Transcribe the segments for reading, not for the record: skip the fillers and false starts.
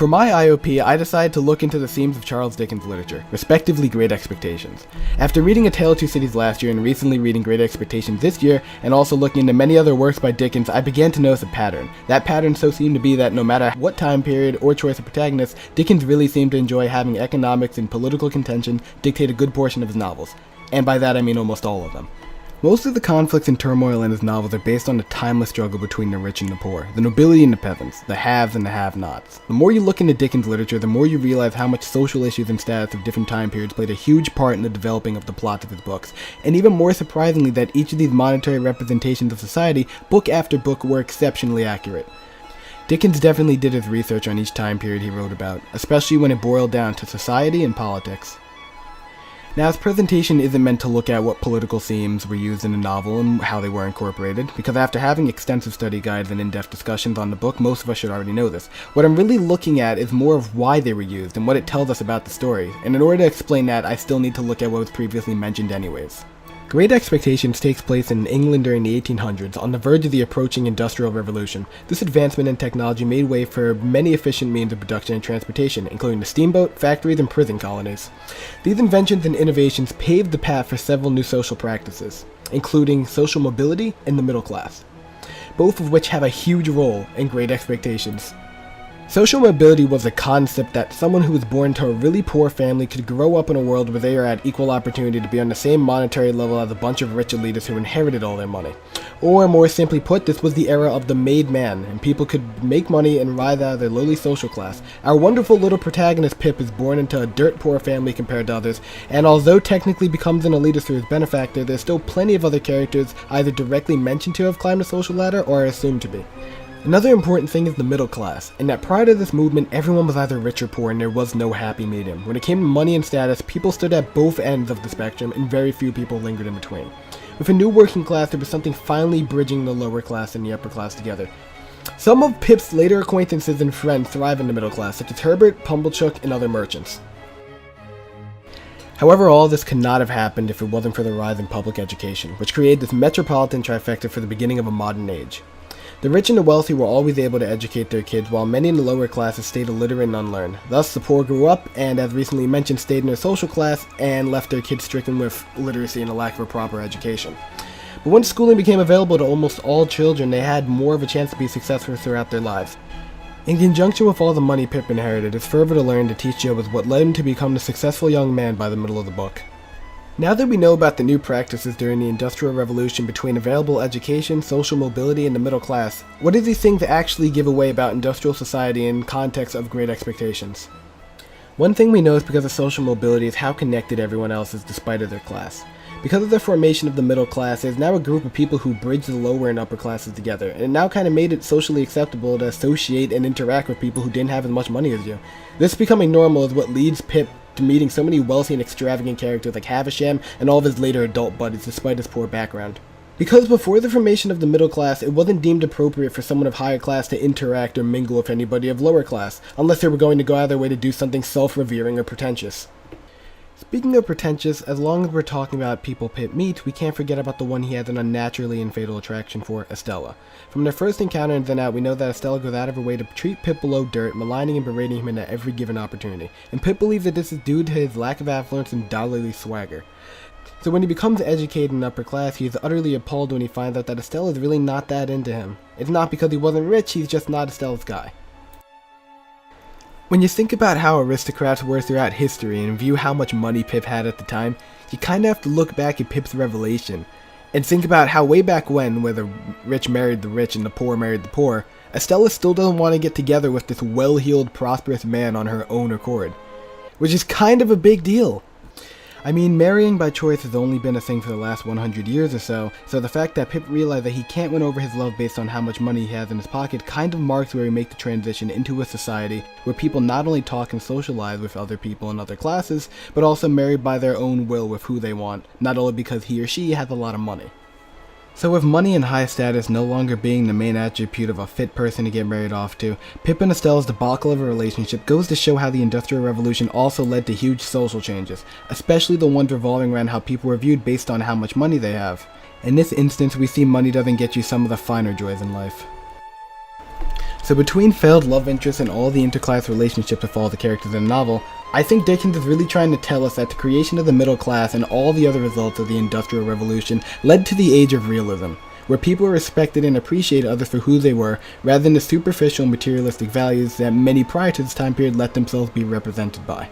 For my IOP, I decided to look into the themes of Charles Dickens' literature, respectively Great Expectations. After reading A Tale of Two Cities last year and recently reading Great Expectations this year, and also looking into many other works by Dickens, I began to notice a pattern. That pattern so seemed to be that no matter what time period or choice of protagonist, Dickens really seemed to enjoy having economics and political contention dictate a good portion of his novels. And by that I mean almost all of them. Most of the conflicts and turmoil in his novels are based on the timeless struggle between the rich and the poor, the nobility and the peasants, the haves and the have-nots. The more you look into Dickens' literature, the more you realize how much social issues and status of different time periods played a huge part in the developing of the plots of his books, and even more surprisingly that each of these monetary representations of society, book after book, were exceptionally accurate. Dickens definitely did his research on each time period he wrote about, especially when it boiled down to society and politics. Now, his presentation isn't meant to look at what political themes were used in the novel and how they were incorporated, because after having extensive study guides and in-depth discussions on the book, most of us should already know this. What I'm really looking at is more of why they were used and what it tells us about the story, and in order to explain that, I still need to look at what was previously mentioned anyways. Great Expectations takes place in England during the 1800s, on the verge of the approaching Industrial Revolution. This advancement in technology made way for many efficient means of production and transportation, including the steamboat, factories, and prison colonies. These inventions and innovations paved the path for several new social practices, including social mobility and the middle class, both of which have a huge role in Great Expectations. Social mobility was a concept that someone who was born to a really poor family could grow up in a world where they are at equal opportunity to be on the same monetary level as a bunch of rich elitists who inherited all their money. Or more simply put, this was the era of the made man, and people could make money and rise out of their lowly social class. Our wonderful little protagonist Pip is born into a dirt poor family compared to others, and although technically becomes an elitist through his benefactor, there's still plenty of other characters either directly mentioned to have climbed the social ladder or are assumed to be. Another important thing is the middle class, in that prior to this movement, everyone was either rich or poor and there was no happy medium. When it came to money and status, people stood at both ends of the spectrum and very few people lingered in between. With a new working class, there was something finally bridging the lower class and the upper class together. Some of Pip's later acquaintances and friends thrive in the middle class, such as Herbert, Pumblechook, and other merchants. However, all this could not have happened if it wasn't for the rise in public education, which created this metropolitan trifecta for the beginning of a modern age. The rich and the wealthy were always able to educate their kids, while many in the lower classes stayed illiterate and unlearned. Thus, the poor grew up and, as recently mentioned, stayed in their social class and left their kids stricken with illiteracy and a lack of a proper education. But once schooling became available to almost all children, they had more of a chance to be successful throughout their lives. In conjunction with all the money Pip inherited, his fervor to learn to teach Joe was what led him to become the successful young man by the middle of the book. Now that we know about the new practices during the Industrial Revolution between available education, social mobility, and the middle class, what do these things actually give away about industrial society in context of Great Expectations? One thing we know is because of social mobility is how connected everyone else is despite of their class. Because of the formation of the middle class, there's now a group of people who bridge the lower and upper classes together, and it now kind of made it socially acceptable to associate and interact with people who didn't have as much money as you. This becoming normal is what leads Pip to meeting so many wealthy and extravagant characters like Havisham and all of his later adult buddies despite his poor background. Because before the formation of the middle class, it wasn't deemed appropriate for someone of higher class to interact or mingle with anybody of lower class, unless they were going to go out of their way to do something self-revering or pretentious. Speaking of pretentious, as long as we're talking about people Pip meets, we can't forget about the one he has an unnaturally and fatal attraction for, Estella. From their first encounter and then out, we know that Estella goes out of her way to treat Pip below dirt, maligning and berating him at every given opportunity, and Pip believes that this is due to his lack of affluence and dollary swagger. So when he becomes educated and upper class, he is utterly appalled when he finds out that Estella is really not that into him. It's not because he wasn't rich, he's just not Estella's guy. When you think about how aristocrats were throughout history and view how much money Pip had at the time, you kinda have to look back at Pip's revelation, and think about how way back when, where the rich married the rich and the poor married the poor, Estella still doesn't want to get together with this well-heeled, prosperous man on her own accord. Which is kind of a big deal. I mean, marrying by choice has only been a thing for the last 100 years or so the fact that Pip realized that he can't win over his love based on how much money he has in his pocket kind of marks where we make the transition into a society where people not only talk and socialize with other people in other classes, but also marry by their own will with who they want, not only because he or she has a lot of money. So with money and high status no longer being the main attribute of a fit person to get married off to, Pip and Estella's debacle of a relationship goes to show how the Industrial Revolution also led to huge social changes, especially the ones revolving around how people were viewed based on how much money they have. In this instance, we see money doesn't get you some of the finer joys in life. So between failed love interests and all the interclass relationships of all the characters in the novel, I think Dickens is really trying to tell us that the creation of the middle class and all the other results of the Industrial Revolution led to the age of realism, where people respected and appreciated others for who they were, rather than the superficial materialistic values that many prior to this time period let themselves be represented by.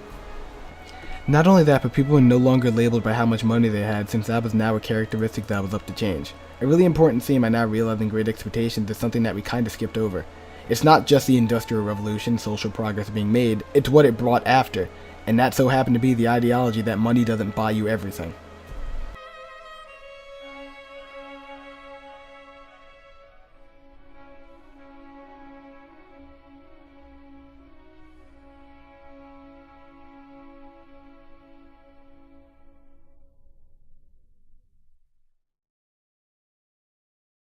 Not only that, but people were no longer labeled by how much money they had, since that was now a characteristic that was up to change. A really important theme I now realize in Great Expectations is something that we kind of skipped over. It's not just the Industrial Revolution, social progress being made, it's what it brought after, and that so happened to be the ideology that money doesn't buy you everything.